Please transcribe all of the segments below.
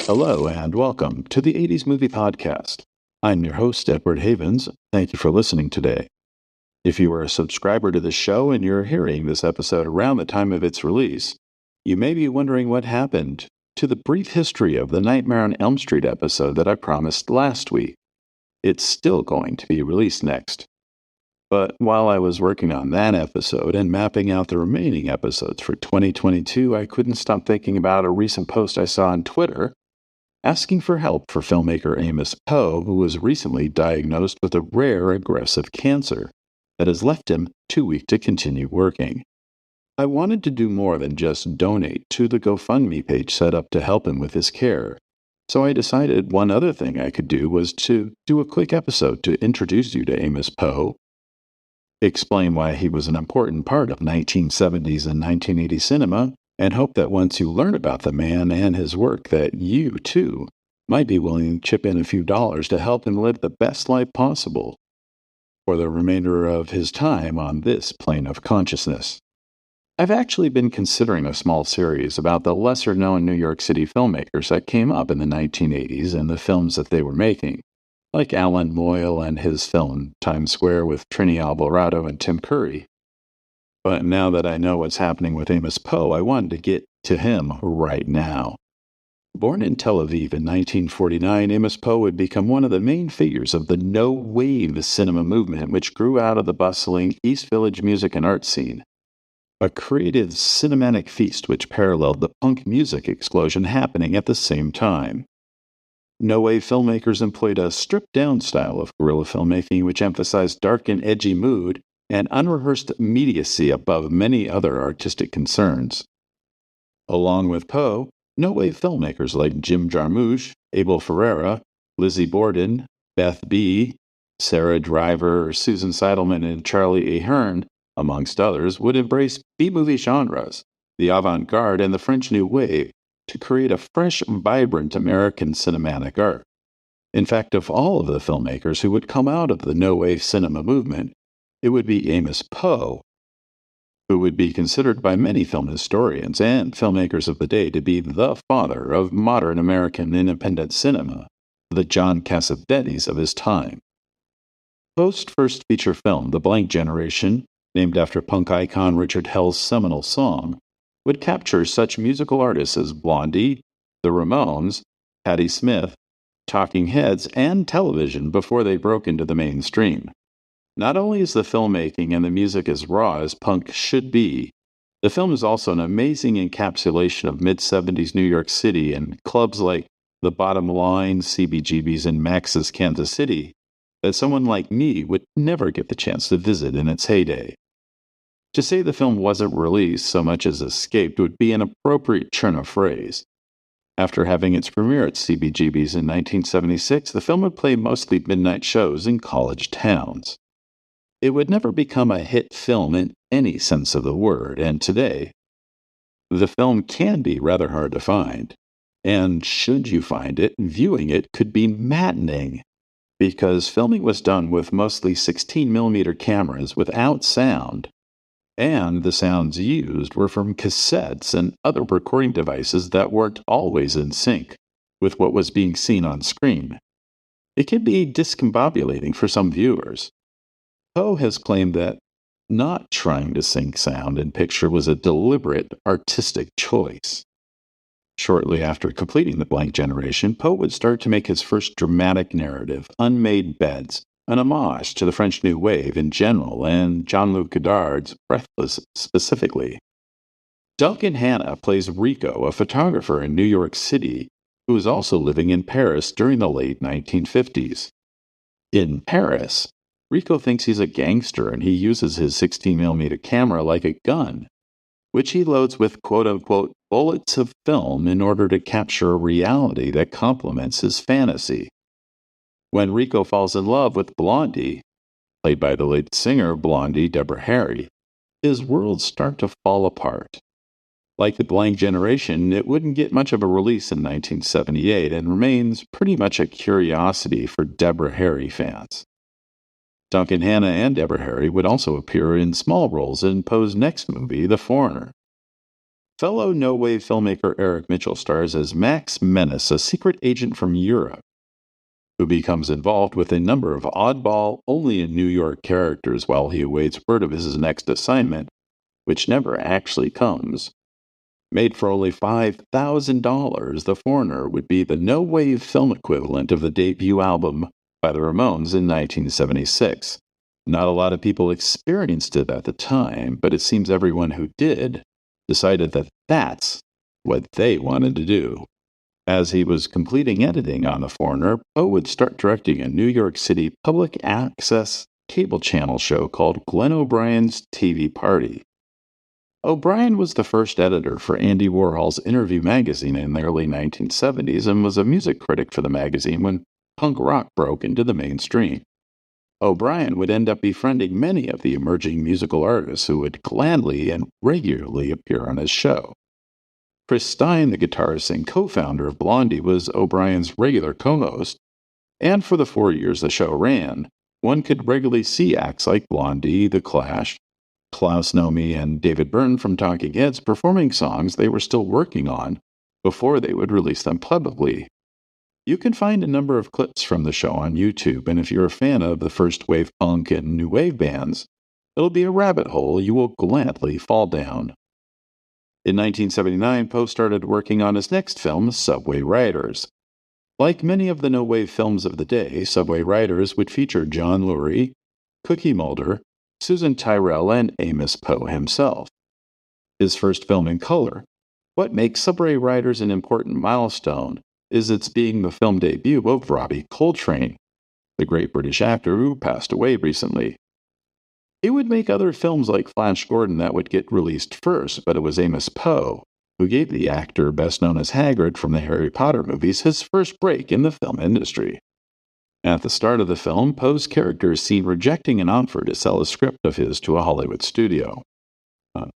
Hello and welcome to the 80s Movie Podcast. I'm your host, Edward Havens. Thank you for listening today. If you are a subscriber to the show and you're hearing this episode around the time of its release, you may be wondering what happened to the brief history of the Nightmare on Elm Street episode that I promised last week. It's still going to be released next. But while I was working on that episode and mapping out the remaining episodes for 2022, I couldn't stop thinking about a recent post I saw on Twitter asking for help for filmmaker Amos Poe, who was recently diagnosed with a rare aggressive cancer that has left him too weak to continue working. I wanted to do more than just donate to the GoFundMe page set up to help him with his care, so I decided one other thing I could do was to do a quick episode to introduce you to Amos Poe, explain why he was an important part of 1970s and 1980s cinema, and hope that once you learn about the man and his work that you, too, might be willing to chip in a few dollars to help him live the best life possible for the remainder of his time on this plane of consciousness. I've actually been considering a small series about the lesser-known New York City filmmakers that came up in the 1980s and the films that they were making, like Alan Moyle and his film Times Square with Trini Alvarado and Tim Curry. But now that I know what's happening with Amos Poe, I wanted to get to him right now. Born in Tel Aviv in 1949, Amos Poe would become one of the main figures of the no-wave cinema movement, which grew out of the bustling East Village music and art scene, a creative cinematic feast which paralleled the punk music explosion happening at the same time. No-wave filmmakers employed a stripped-down style of guerrilla filmmaking which emphasized dark and edgy mood and unrehearsed immediacy above many other artistic concerns. Along with Poe, no-wave filmmakers like Jim Jarmusch, Abel Ferrara, Lizzie Borden, Beth B., Sarah Driver, Susan Seidelman, and Charlie Ahern, amongst others, would embrace B-movie genres, the avant-garde, and the French New Wave to create a fresh, vibrant American cinematic art. In fact, of all of the filmmakers who would come out of the no-wave cinema movement, it would be Amos Poe, who would be considered by many film historians and filmmakers of the day to be the father of modern American independent cinema, the John Cassavetes of his time. Poe's first feature film, The Blank Generation, named after punk icon Richard Hell's seminal song, would capture such musical artists as Blondie, the Ramones, Patti Smith, Talking Heads, and television before they broke into the mainstream. Not only is the filmmaking and the music as raw as punk should be, the film is also an amazing encapsulation of mid-70s New York City and clubs like The Bottom Line, CBGB's, and Max's Kansas City that someone like me would never get the chance to visit in its heyday. To say the film wasn't released so much as escaped would be an appropriate turn of phrase. After having its premiere at CBGB's in 1976, the film would play mostly midnight shows in college towns. It would never become a hit film in any sense of the word, and today, the film can be rather hard to find. And should you find it, viewing it could be maddening, because filming was done with mostly 16mm cameras without sound, and the sounds used were from cassettes and other recording devices that weren't always in sync with what was being seen on screen. It can be discombobulating for some viewers. Poe has claimed that not trying to sync sound and picture was a deliberate artistic choice. Shortly after completing The Blank Generation, Poe would start to make his first dramatic narrative, Unmade Beds, an homage to the French New Wave in general and Jean-Luc Godard's Breathless specifically. Duncan Hanna plays Rico, a photographer in New York City who is also living in Paris during the late 1950s. In Paris, Rico thinks he's a gangster and he uses his 16mm camera like a gun, which he loads with quote-unquote bullets of film in order to capture a reality that complements his fantasy. When Rico falls in love with Blondie, played by the lead singer of Blondie, Deborah Harry, his worlds start to fall apart. Like The Blank Generation, it wouldn't get much of a release in 1978 and remains pretty much a curiosity for Deborah Harry fans. Duncan Hanna and Deborah Harry would also appear in small roles in Poe's next movie, The Foreigner. Fellow no-wave filmmaker Eric Mitchell stars as Max Menace, a secret agent from Europe, who becomes involved with a number of oddball, only in New York characters while he awaits word of his next assignment, which never actually comes. Made for only $5,000, The Foreigner would be the no-wave film equivalent of the debut album by the Ramones in 1976. Not a lot of people experienced it at the time, but it seems everyone who did decided that that's what they wanted to do. As he was completing editing on The Foreigner, Poe would start directing a New York City public access cable channel show called Glenn O'Brien's TV Party. O'Brien was the first editor for Andy Warhol's Interview magazine in the early 1970s and was a music critic for the magazine when punk rock broke into the mainstream. O'Brien would end up befriending many of the emerging musical artists who would gladly and regularly appear on his show. Chris Stein, the guitarist and co-founder of Blondie, was O'Brien's regular co-host, and for the 4 years the show ran, one could regularly see acts like Blondie, The Clash, Klaus Nomi, and David Byrne from Talking Heads performing songs they were still working on before they would release them publicly. You can find a number of clips from the show on YouTube, and if you're a fan of the first wave punk and new wave bands, it'll be a rabbit hole you will gladly fall down. In 1979, Poe started working on his next film, Subway Riders. Like many of the no-wave films of the day, Subway Riders would feature John Lurie, Cookie Mulder, Susan Tyrrell, and Amos Poe himself. His first film in color. What makes Subway Riders an important milestone is its being the film debut of Robbie Coltrane, the great British actor who passed away recently. It would make other films like Flash Gordon that would get released first, but it was Amos Poe who gave the actor best known as Hagrid from the Harry Potter movies his first break in the film industry. At the start of the film, Poe's character is seen rejecting an offer to sell a script of his to a Hollywood studio.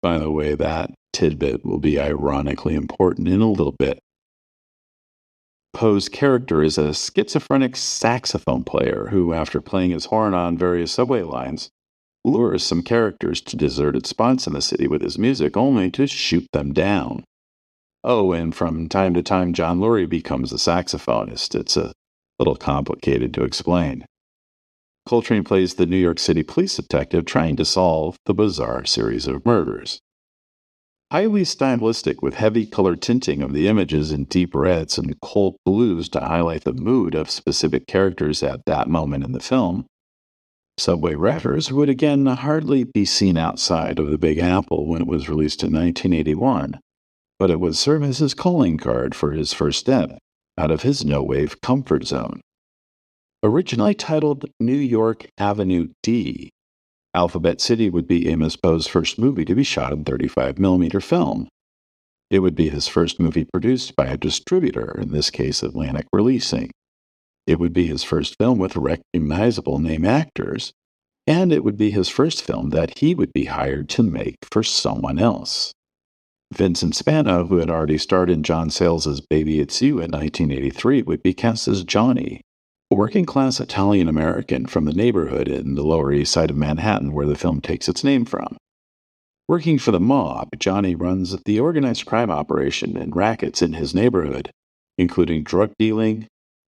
By the way, that tidbit will be ironically important in a little bit. Poe's character is a schizophrenic saxophone player who, after playing his horn on various subway lines, lures some characters to deserted spots in the city with his music only to shoot them down. Oh, and from time to time, John Lurie becomes a saxophonist. It's a little complicated to explain. Coltrane plays the New York City police detective trying to solve the bizarre series of murders. Highly stylistic with heavy color tinting of the images in deep reds and cold blues to highlight the mood of specific characters at that moment in the film, Subway Riders would again hardly be seen outside of the Big Apple when it was released in 1981, but it would serve as his calling card for his first step out of his no-wave comfort zone. Originally titled New York Avenue D, Alphabet City would be Amos Poe's first movie to be shot in 35mm film. It would be his first movie produced by a distributor, in this case Atlantic Releasing. It would be his first film with recognizable name actors, and it would be his first film that he would be hired to make for someone else. Vincent Spano, who had already starred in John Sayles' Baby It's You in 1983, would be cast as Johnny, a working-class Italian-American from the neighborhood in the Lower East Side of Manhattan where the film takes its name from. Working for the mob, Johnny runs the organized crime operation and rackets in his neighborhood, including drug dealing,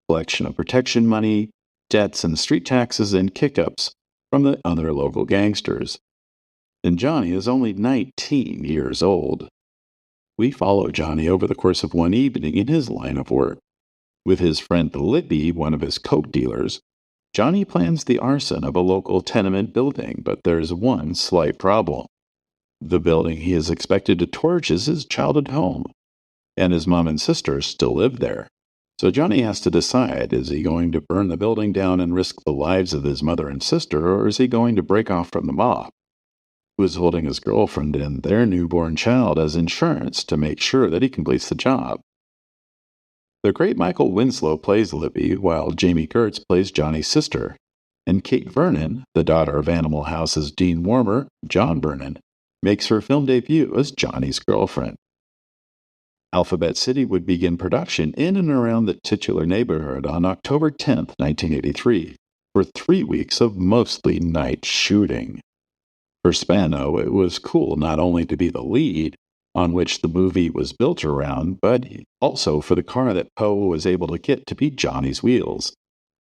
collection of protection money, debts and street taxes, and kick-ups from the other local gangsters. And Johnny is only 19 years old. We follow Johnny over the course of one evening in his line of work. With his friend Libby, one of his coke dealers, Johnny plans the arson of a local tenement building, but there's one slight problem. The building he is expected to torch is his childhood home, and his mom and sister still live there. So Johnny has to decide, is he going to burn the building down and risk the lives of his mother and sister, or is he going to break off from the mob, who is holding his girlfriend and their newborn child as insurance to make sure that he completes the job? The great Michael Winslow plays Libby, while Jamie Gertz plays Johnny's sister, and Kate Vernon, the daughter of Animal House's Dean Warmer, John Vernon, makes her film debut as Johnny's girlfriend. Alphabet City would begin production in and around the titular neighborhood on October 10, 1983, for 3 weeks of mostly night shooting. For Spano, it was cool not only to be the lead, on which the movie was built around, but also for the car that Poe was able to get to be Johnny's wheels,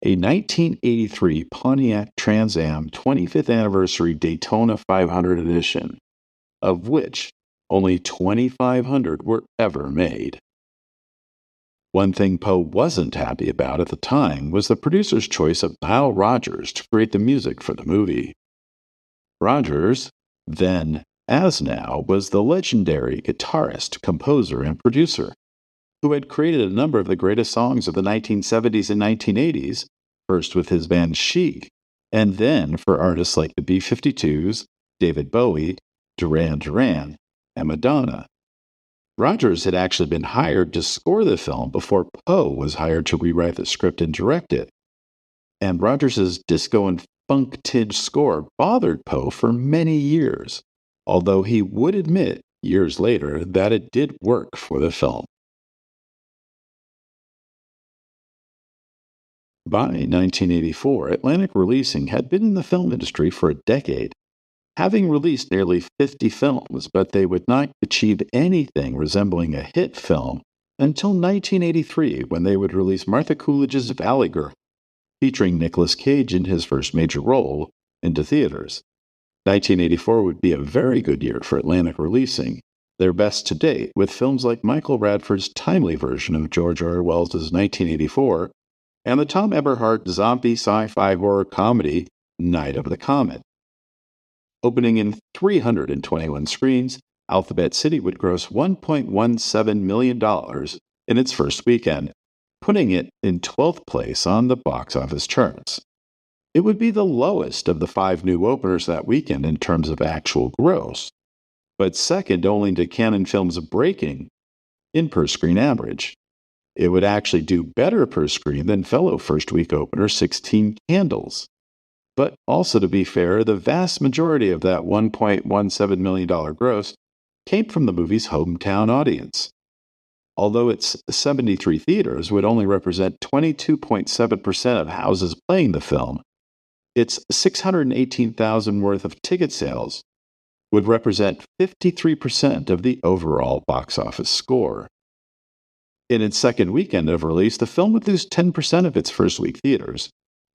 a 1983 Pontiac Trans Am 25th Anniversary Daytona 500 edition, of which only 2,500 were ever made. One thing Poe wasn't happy about at the time was the producer's choice of Nile Rodgers to create the music for the movie. Rodgers, then as now, was the legendary guitarist, composer, and producer who had created a number of the greatest songs of the 1970s and 1980s, first with his band Chic, and then for artists like the B-52s, David Bowie, Duran Duran, and Madonna. Rodgers had actually been hired to score the film before Poe was hired to rewrite the script and direct it. And Rodgers' disco and funk-tinged score bothered Poe for many years, although he would admit years later that it did work for the film. By 1984, Atlantic Releasing had been in the film industry for a decade, having released nearly 50 films, but they would not achieve anything resembling a hit film until 1983, when they would release Martha Coolidge's Valley Girl, featuring Nicolas Cage in his first major role, into theaters. 1984 would be a very good year for Atlantic Releasing, their best to date, with films like Michael Radford's timely version of George R. R. Wells' 1984 and the Tom Eberhardt zombie sci-fi horror comedy Night of the Comet. Opening in 321 screens, Alphabet City would gross $1.17 million in its first weekend, putting it in 12th place on the box office charts. It would be the lowest of the 5 new openers that weekend in terms of actual gross, but second only to Cannon Films' Breaking in per-screen average. It would actually do better per screen than fellow first-week opener 16 Candles. But also, to be fair, the vast majority of that $1.17 million gross came from the movie's hometown audience. Although its 73 theaters would only represent 22.7% of houses playing the film, its $618,000 worth of ticket sales would represent 53% of the overall box office score. In its second weekend of release, the film would lose 10% of its first-week theaters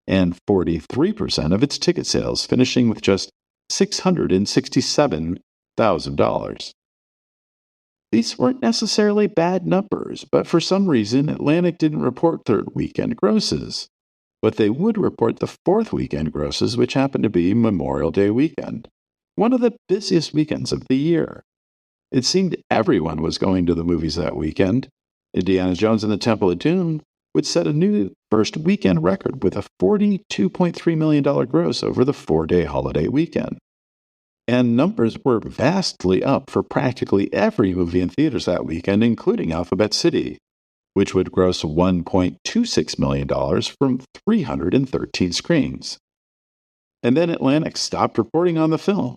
and 43% of its ticket sales, finishing with just $667,000. These weren't necessarily bad numbers, but for some reason, Atlantic didn't report third weekend grosses. But they would report the fourth weekend grosses, which happened to be Memorial Day weekend, one of the busiest weekends of the year. It seemed everyone was going to the movies that weekend. Indiana Jones and the Temple of Doom would set a new first weekend record with a $42.3 million gross over the 4-day holiday weekend. And numbers were vastly up for practically every movie in theaters that weekend, including Alphabet City, which would gross $1.26 million from 313 screens. And then Atlantic stopped reporting on the film,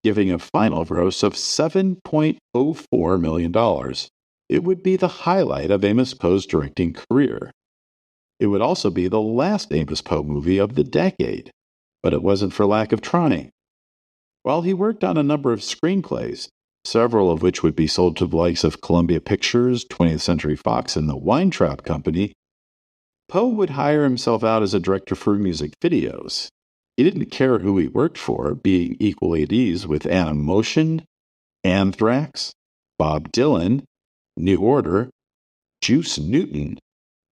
giving a final gross of $7.04 million. It would be the highlight of Amos Poe's directing career. It would also be the last Amos Poe movie of the decade, but it wasn't for lack of trying. While he worked on a number of screenplays, several of which would be sold to the likes of Columbia Pictures, 20th Century Fox, and the Weintraub Company, Poe would hire himself out as a director for music videos. He didn't care who he worked for, being equally at ease with Animotion, Anthrax, Bob Dylan, New Order, Juice Newton,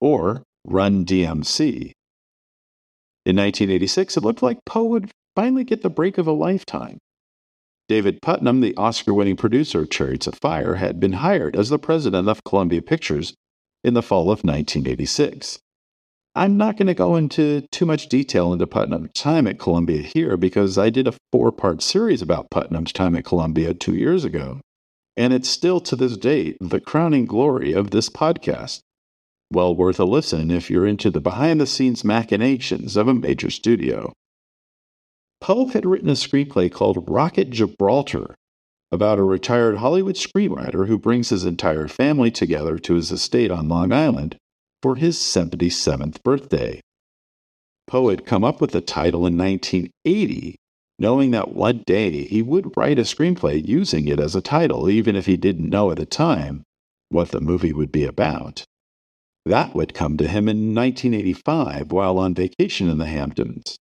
or Run DMC. In 1986, it looked like Poe would finally get the break of a lifetime. David Putnam, the Oscar-winning producer of Chariots of Fire, had been hired as the president of Columbia Pictures in the fall of 1986. I'm not going to go into too much detail into Putnam's time at Columbia here because I did a 4-part series about Putnam's time at Columbia 2 years ago, and it's still to this date the crowning glory of this podcast. Well worth a listen if you're into the behind-the-scenes machinations of a major studio. Poe had written a screenplay called Rocket Gibraltar about a retired Hollywood screenwriter who brings his entire family together to his estate on Long Island for his 77th birthday. Poe had come up with the title in 1980, knowing that one day he would write a screenplay using it as a title, even if he didn't know at the time what the movie would be about. That would come to him in 1985 while on vacation in the Hamptons.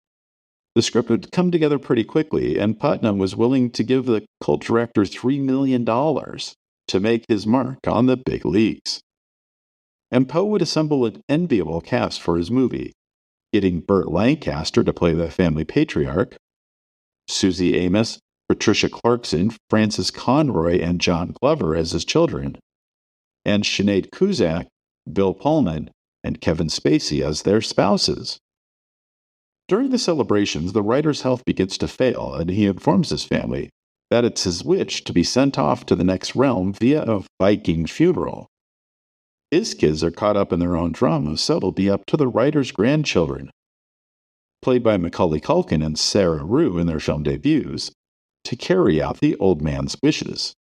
The script would come together pretty quickly, and Putnam was willing to give the cult director $3 million to make his mark on the big leagues. And Poe would assemble an enviable cast for his movie, getting Burt Lancaster to play the family patriarch, Susie Amos, Patricia Clarkson, Francis Conroy, and John Glover as his children, and Sinead Cusack, Bill Pullman, and Kevin Spacey as their spouses. During the celebrations, the writer's health begins to fail, and he informs his family that it's his wish to be sent off to the next realm via a Viking funeral. His kids are caught up in their own drama, so it'll be up to the writer's grandchildren, played by Macaulay Culkin and Sarah Rue in their film debuts, to carry out the old man's wishes.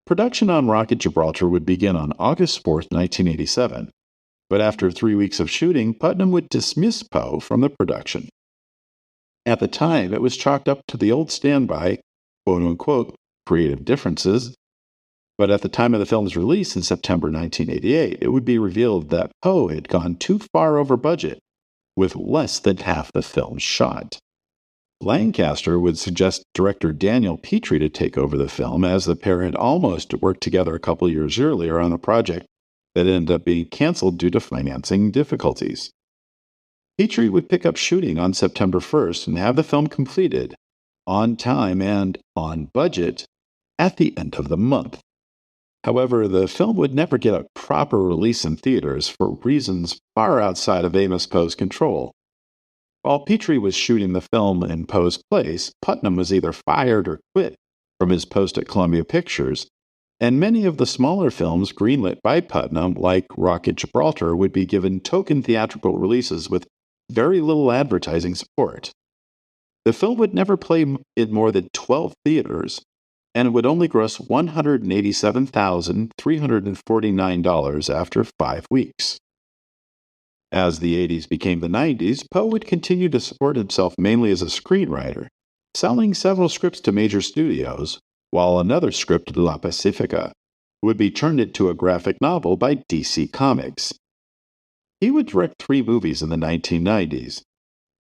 Production on Rocket Gibraltar would begin on August 4, 1987, but after 3 weeks of shooting, Putnam would dismiss Poe from the production. At the time, it was chalked up to the old standby, quote-unquote, creative differences, but at the time of the film's release in September 1988, it would be revealed that Poe had gone too far over budget, with less than half the film shot. Lancaster would suggest director Daniel Petrie to take over the film, as the pair had almost worked together a couple years earlier on a project that ended up being canceled due to financing difficulties. Petrie would pick up shooting on September 1st and have the film completed, on time and on budget, at the end of the month. However, the film would never get a proper release in theaters for reasons far outside of Amos Poe's control. While Petrie was shooting the film in Poe's place, Putnam was either fired or quit from his post at Columbia Pictures, and many of the smaller films greenlit by Putnam, like Rocket Gibraltar, would be given token theatrical releases with very little advertising support. The film would never play in more than 12 theaters, and it would only gross $187,349 after 5 weeks. As the 80s became the 90s, Poe would continue to support himself mainly as a screenwriter, selling several scripts to major studios, while another script, La Pacifica, would be turned into a graphic novel by DC Comics. He would direct 3 movies in the 1990s.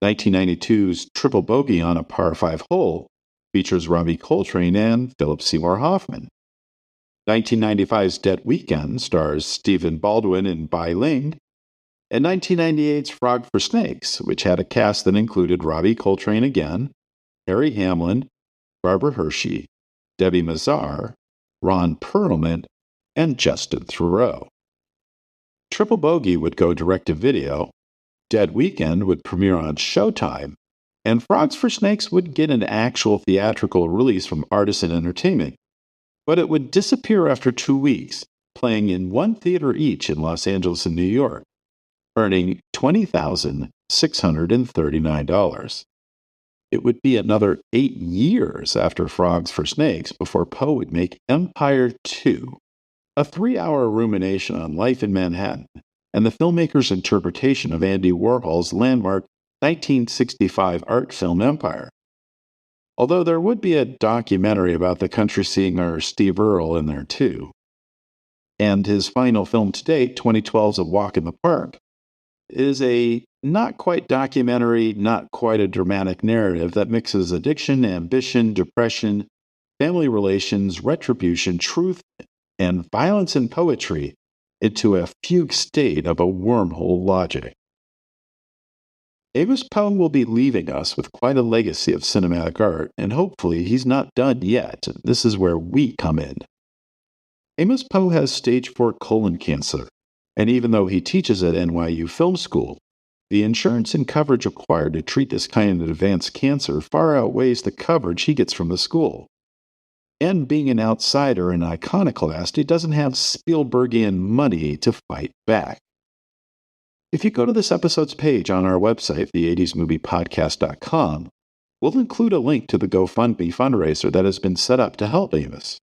1992's Triple Bogey on a Par 5 Hole features Robbie Coltrane and Philip Seymour Hoffman. 1995's Dead Weekend stars Stephen Baldwin and Bai Ling, and 1998's Frog for Snakes, which had a cast that included Robbie Coltrane again, Harry Hamlin, Barbara Hershey, Debbie Mazar, Ron Perlman, and Justin Theroux. Triple Bogey would go direct-to-video, Dead Weekend would premiere on Showtime, and Frogs for Snakes would get an actual theatrical release from Artisan Entertainment, but it would disappear after 2 weeks, playing in one theater each in Los Angeles and New York, earning $20,639. It would be another 8 years after Frogs for Snakes before Poe would make Empire 2, a 3-hour rumination on life in Manhattan and the filmmaker's interpretation of Andy Warhol's landmark 1965 art film Empire. Although there would be a documentary about the country singer Steve Earle in there too. And his final film to date, 2012's A Walk in the Park, is a not quite documentary, not quite a dramatic narrative that mixes addiction, ambition, depression, family relations, retribution, truth, and violence and poetry into a fugue state of a wormhole logic. Amos Poe will be leaving us with quite a legacy of cinematic art, and hopefully he's not done yet. This is where we come in. Amos Poe has stage 4 colon cancer, and even though he teaches at NYU Film School, the insurance and coverage required to treat this kind of advanced cancer far outweighs the coverage he gets from the school. And being an outsider and iconoclast, he doesn't have Spielbergian money to fight back. If you go to this episode's page on our website, the80smoviepodcast.com, we'll include a link to the GoFundMe fundraiser that has been set up to help Amos.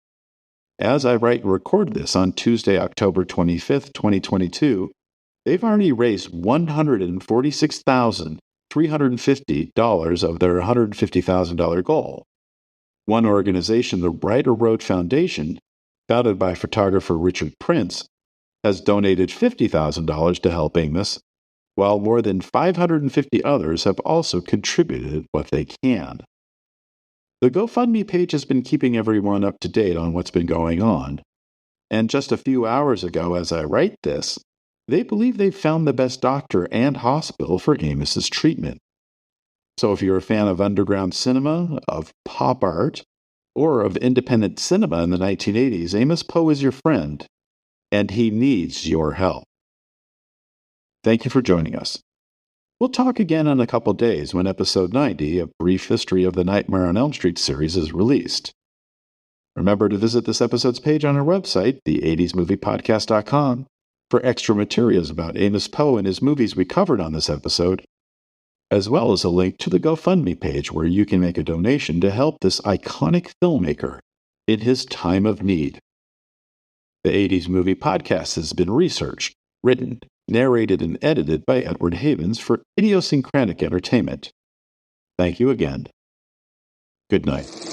As I write and record this on Tuesday, October 25th, 2022, they've already raised $146,500 $350 of their $150,000 goal. One organization, the Writer Road Foundation, founded by photographer Richard Prince, has donated $50,000 to help Amos, while more than 550 others have also contributed what they can. The GoFundMe page has been keeping everyone up to date on what's been going on, and just a few hours ago, as I write this, they believe they've found the best doctor and hospital for Amos's treatment. So if you're a fan of underground cinema, of pop art, or of independent cinema in the 1980s, Amos Poe is your friend, and he needs your help. Thank you for joining us. We'll talk again in a couple days when episode 90, A Brief History of the Nightmare on Elm Street series, is released. Remember to visit this episode's page on our website, the80smoviepodcast.com, for extra materials about Amos Poe and his movies we covered on this episode, as well as a link to the GoFundMe page where you can make a donation to help this iconic filmmaker in his time of need. The 80s Movie Podcast has been researched, written, narrated, and edited by Edward Havens for Idiosyncratic Entertainment. Thank you again. Good night.